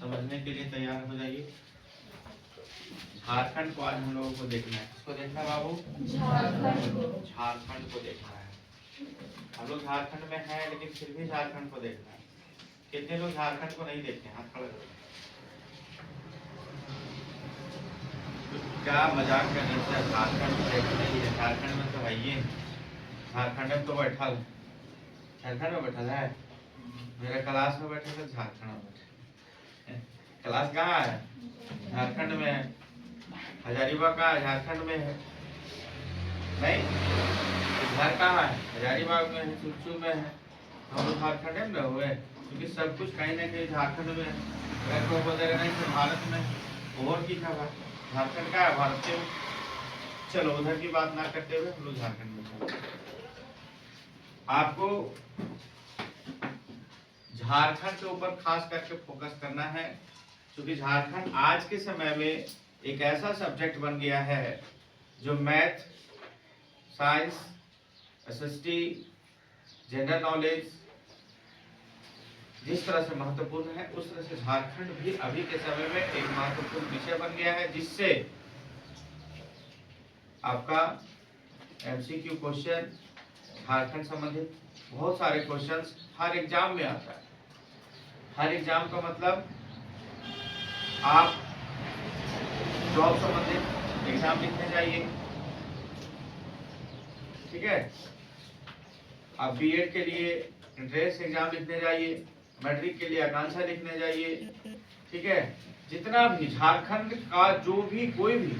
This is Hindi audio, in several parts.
समझने के लिए तैयार हो जाइए। झारखंड को आज हम लोगों को देखना है। किसको देखना है बाबू? झारखंड को देखना है। हम लोग झारखंड में हैं लेकिन फिर भी झारखंड को देखना है। कितने लोग झारखंड को नहीं देखते? हाथ खड़ा करो। क्या मजाक करने से झारखंड देखना ही है? झारखंड में तो है ही, झारखंड में तो बैठा, झारखंड में बैठा है। मेरा क्लास में बैठे थे, झारखंड में बैठे। क्लास कहाँ है? झारखंड में है। हजारीबाग का झारखंड में है नहीं? घर कहाँ है? हजारीबाग में है, चुचू में है। हम लोग झारखंड में हुए क्योंकि सब कुछ कहीं ना कहीं झारखंड में है। नहीं तो भारत में और की था। झारखंड का है, भारत के। चलो उधर की बात ना करते हुए हम लोग झारखंड में चलो। आपको झारखंड के ऊपर खास करके फोकस करना है क्योंकि झारखंड आज के समय में एक ऐसा सब्जेक्ट बन गया है जो math, science, SST, general knowledge जिस तरह से महत्वपूर्ण है उस तरह से झारखंड भी अभी के समय में एक महत्वपूर्ण विषय बन गया है, जिससे आपका एमसीक्यू क्वेश्चन झारखंड संबंधित बहुत सारे क्वेश्चंस हर एग्जाम में आता है। हर एग्जाम का मतलब आप जॉब संबंधित एग्जाम लिखने जाइए, ठीक है। आप बीएड के लिए एंट्रेंस एग्जाम लिखने जाइए, मैट्रिक के लिए आकांक्षा लिखने जाइए, ठीक है। जितना भी झारखंड का जो भी कोई भी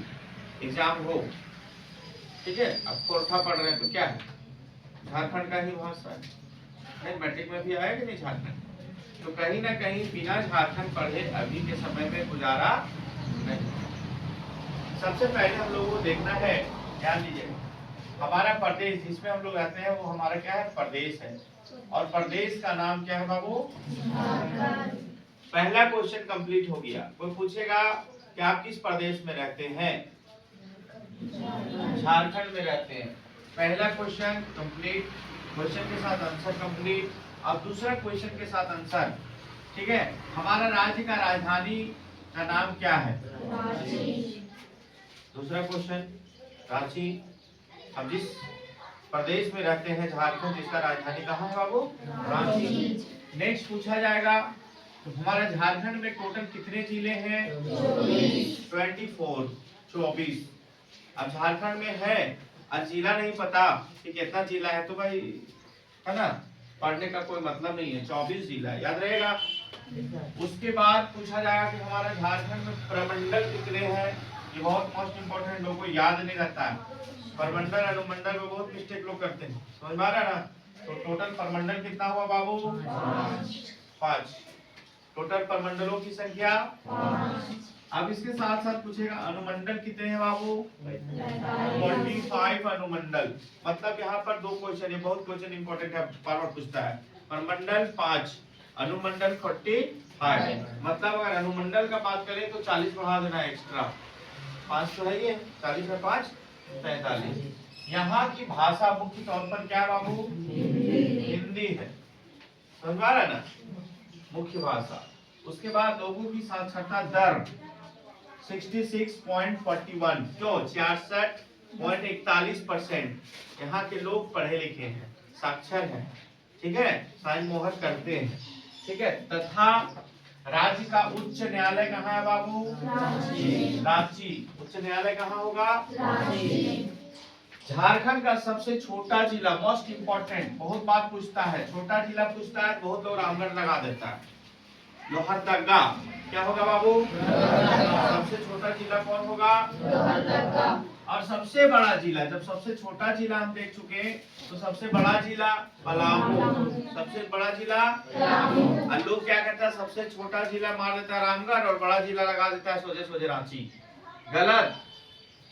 एग्जाम हो, ठीक है। आप कोर्ठा पढ़ रहे हैं तो क्या है? झारखंड का ही भाषा है। नहीं, मैट्रिक में भी आया कि नहीं झारखंड? तो कहीं ना कहीं बिना झारखंड पढ़े अभी के समय में गुजारा नहीं। सबसे पहले हम लोगों को देखना है, ध्यान दीजिएगा, हमारा प्रदेश जिसमें हम लोग रहते हैं वो हमारा क्या है? प्रदेश है। और प्रदेश का नाम क्या है बाबू? पहला क्वेश्चन कंप्लीट हो गया। कोई पूछेगा कि आप किस प्रदेश में रहते हैं? झारखंड में रहते हैं। पहला क्वेश्चन कंप्लीट, क्वेश्चन के साथ आंसर कंप्लीट। अब दूसरा क्वेश्चन के साथ आंसर, ठीक है। हमारा राज्य का राजधानी का नाम क्या है? दूसरा क्वेश्चन रांची। हम जिस प्रदेश में रहते हैं झारखंड, जिसका राजधानी कहाँ है बाबू? रांची। नेक्स्ट पूछा जाएगा तो हमारा झारखंड में टोटल कितने जिले हैं? 24। अब झारखंड में है और जिला नहीं पता कि कितना जिला है तो भाई है ना, पढ़ने का कोई मतलब नहीं है। 24 जिला याद रहेगा। उसके बाद पूछा जाएगा कि हमारा झारखंड में प्रमंडल कितने हैं? ये बहुत मोस्ट इंपोर्टेंट, लोगों को याद नहीं रहता है। प्रमंडल अनुमंडल में बहुत मिस्टेक लोग करते हैं, समझ में आ रहा है ना? तो टोटल प्रमंडल कितना हुआ बाबू? 5। टोटल प्रमंडलों की संख्या 5। अब इसके साथ साथ पूछेगा अनुमंडल कितने हैं बाबू? 45 अनुमंडल। मतलब यहाँ पर दो क्वेश्चन है, बहुत क्वेश्चन इंपॉर्टेंट है, बार बार पूछता है। प्रमंडल 5, अनुमंडल 45। मतलब अगर अनुमंडल का बात करें तो 40 बढ़ा देना एक्स्ट्रा। 5 तो है ही है, 40 में 5 45। यहाँ की भाषा मुख्य तौर पर क्या बाबू? हिंदी है, समझ में आ रहा है ना? मुख्य भाषा। उसके बाद लोगों की साक्षरता दर 66.41। क्यों? 66.41%। यहाँ के लोग पढ़े लिखे हैं, साक्षर हैं, ठीक है, साइन मोहर करते हैं, ठीक है। तथा राज्य का उच्च न्यायालय कहाँ है बाबू? रांची। उच्च न्यायालय कहाँ होगा? रांची। झारखंड का सबसे छोटा जिला, मोस्ट इंपोर्टेंट, बहुत बात पूछता है, छोटा जिला पूछता है, बहुत लोग रामगढ़ लगा देता है। लोहरदगा क्या होगा बाबू? सबसे छोटा जिला कौन होगा? लोहरदगा। और सबसे बड़ा जिला, जब सबसे छोटा जिला हम देख चुके तो सबसे बड़ा जिला पलामू। सबसे बड़ा जिला पलामू। और लोग क्या कहता है? सबसे छोटा जिला मार देता है रामगढ़ और बड़ा जिला लगा देता है सोझे सोझे रांची। गलत,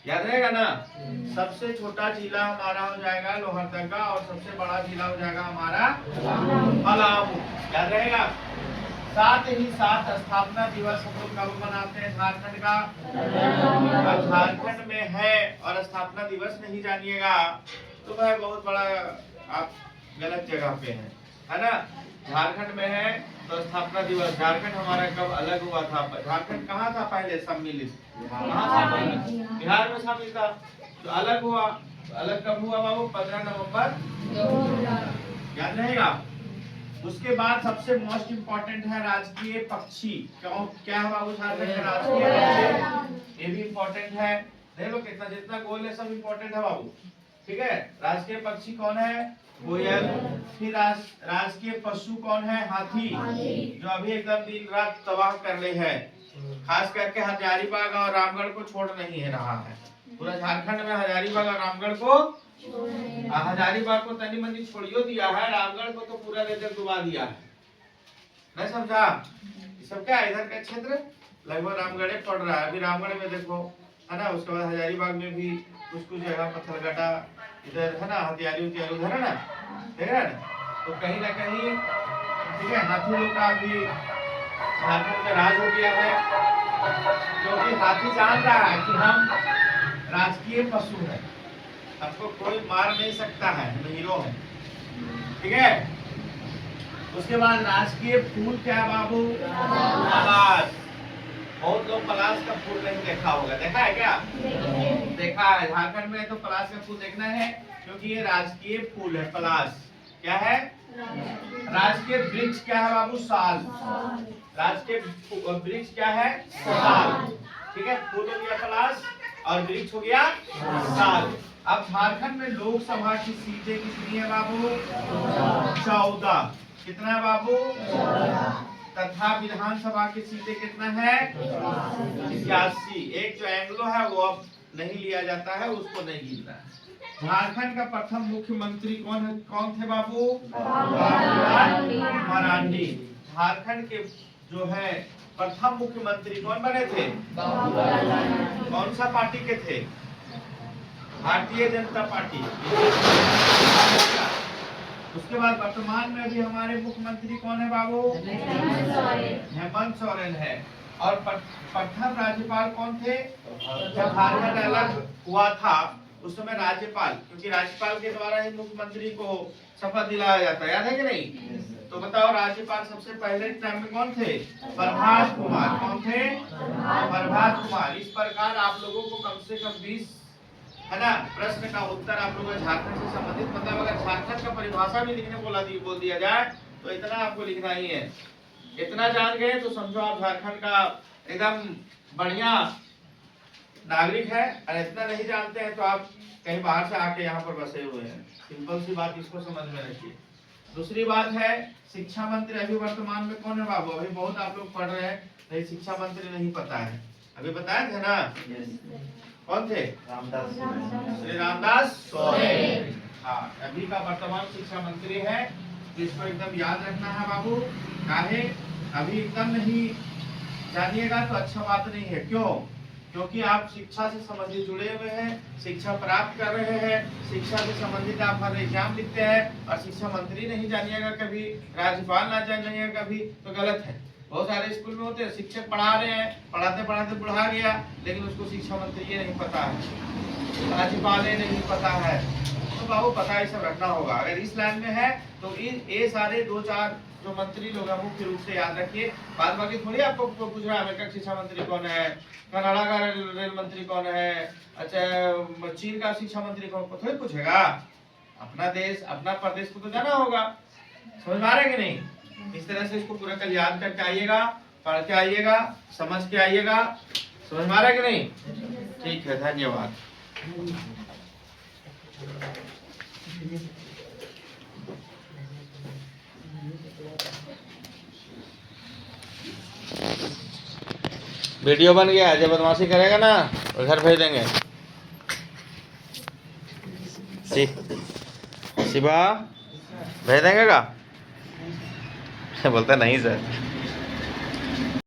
याद रहेगा ना? सबसे छोटा जिला हमारा हो जाएगा लोहरदगा और सबसे बड़ा जिला हो जाएगा हमारा पलामू, याद रहेगा। साथ ही साथ स्थापना दिवस हम लोग कब मनाते हैं झारखंड का? अब झारखंड में है और स्थापना दिवस नहीं जानिएगा तो भाई बहुत बड़ा आप गलत जगह पे हैं, है ना? झारखंड में है तो स्थापना दिवस। झारखंड हमारा कब अलग हुआ था? झारखंड कहाँ था पहले सम्मिलित? कहाँ था? बिहार में शामिल था। तो अलग हुआ, अलग कब हुआ बाबू? 15 नवंबर 2000। याद रहेगा। उसके बाद सबसे मोस्ट इम्पोर्टेंट है राजकीय पक्षी। क्यों, क्या है बाबू झारखंड का राजकीय पक्षी? ये भी इम्पोर्टेंट है। देख लो कितना, जितना गोल है सब इम्पोर्टेंट है बाबू। ठीक है, राजकीय पक्षी कौन है? कोयल। फिर राजकीय पशु कौन है? हाथी, जो अभी एकदम दिन रात तबाह कर रहे हैं। खास करके हजारीबाग और रामगढ़ को छोड़ नहीं है रहा है। पूरा झारखंड में हजारीबाग और रामगढ़ को, हजारीबाग को तनी मंदी छोड़ियो दिया है, रामगढ़ को तो पूरा लेकर डुबा दिया है। नहीं समझा? सब क्या इधर का क्षेत्र लगभग रामगढ़ पड़ रहा है। अभी रामगढ़ में देखो है ना, उसके बाद हजारीबाग में भी कुछ कुछ जगह पत्थलगटा इधर है ना, हथियारी उतियारी उधर है ना, ठीक है ना। तो कहीं ना कहीं ठीक है, हाथी लोग का भी झारखंड में राज हो गया है, क्योंकि हाथी जान रहा है कि हम राजकीय पशु है, हमको कोई मार नहीं सकता है, हम हीरो है। ठीक है, उसके बाद राजकीय फूल क्या बाबू? पलाश। बहुत लोग पलाश का फूल नहीं देखा होगा, देखा है क्या? देखा है। झारखंड में तो पलाश का फूल देखना है, क्योंकि ये राजकीय फूल है। पलाश क्या है? राजकीय वृक्ष क्या है बाबू? साल। राजकीय वृक्ष क्या है? साल। ठीक है, फूल हो गया पलाश और वृक्ष हो गया साल। अब झारखंड में लोकसभा की सीटें कितनी है बाबू? 14। कितना है बाबू? 14। तथा विधानसभा की सीटें कितना है? 81। एक जो एंग्लो है वो अब नहीं लिया जाता है, उसको नहीं गिनना है। झारखंड का प्रथम मुख्यमंत्री कौन थे बाबू? मरांडी। झारखंड के जो है प्रथम मुख्यमंत्री कौन बने थे? कौन सा पार्टी के थे? भारतीय जनता पार्टी। उसके बाद वर्तमान में अभी हमारे मुख्यमंत्री कौन है बाबू? हेमंत सोरेन है। और प्रथम राज्यपाल कौन थे? जब झारखंड अलग हुआ था उस समय राज्यपाल, क्योंकि राज्यपाल के द्वारा ही मुख्यमंत्री को शपथ दिलाया जाता है, याद है कि नहीं? तो बताओ राज्यपाल सबसे पहले टाइम में कौन थे? प्रभात कुमार। कौन थे? प्रभात कुमार। इस प्रकार आप लोगों को कम से कम 20 है ना प्रश्न का उत्तर आप लोगों को झारखंड से संबंधित, मतलब अगर झारखंड का परिभाषा भी लिखने बोल दिया जाए तो इतना आपको लिखना ही है। इतना जान गए तो समझो आप झारखंड का एकदम बढ़िया नागरिक है। और इतना नहीं जानते हैं तो आप कहीं बाहर से आके यहाँ पर बसे हुए हैं। सिंपल सी बात, इसको समझ में रखिए। दूसरी बात है शिक्षा मंत्री अभी वर्तमान में कौन है बाबू? अभी बहुत आप लोग पढ़ रहे हैं, नहीं शिक्षा मंत्री नहीं पता है। अभी बताए थे ना? कौन थे? रामदास, श्री रामदास सोरेन। हाँ, अभी का वर्तमान शिक्षा मंत्री है। तो इसको एकदम याद रखना है बाबू। काहे अभी एकदम नहीं जानिएगा तो अच्छा बात नहीं है। क्यों? क्योंकि आप शिक्षा से संबंधित जुड़े हुए हैं, शिक्षा प्राप्त कर रहे हैं, शिक्षा से संबंधित आप हर एग्जाम लिखते हैं, और शिक्षा मंत्री नहीं जानिएगा कभी, राज्यपाल ना जानिएगा कभी, तो गलत है। बहुत सारे स्कूल में होते हैं शिक्षक पढ़ा रहे हैं, पढ़ाते पढ़ाते बुढ़ा गया, लेकिन उसको शिक्षा मंत्री ये नहीं पता है, राज्यपाल नहीं पता है। तो बाबू पता ये सब रखना होगा। अगर इस लाइन में है तो ये सारे 2-4 जो मंत्री लोग हैं मुख्य रूप से याद रखिए। बाद बाकी थोड़ी आपको पूछ रहा है अमेरिका का शिक्षा मंत्री कौन है, कनाडा का रेल मंत्री कौन है, अच्छा चीन का शिक्षा मंत्री कौन, को थोड़ी पूछेगा। अपना देश अपना प्रदेश को तो जाना होगा। समझ आ रहा है कि नहीं? इस तरह से इसको पूरा कल याद करके आइएगा, पढ़ के आइएगा, समझ के आइएगा। समझ में आ रहा है कि नहीं? ठीक है, धन्यवाद। वीडियो बन गया, जब बदमाशी करेगा ना और घर भेज देंगे। शिवा भेज देंगे का? बोलता नहीं सर।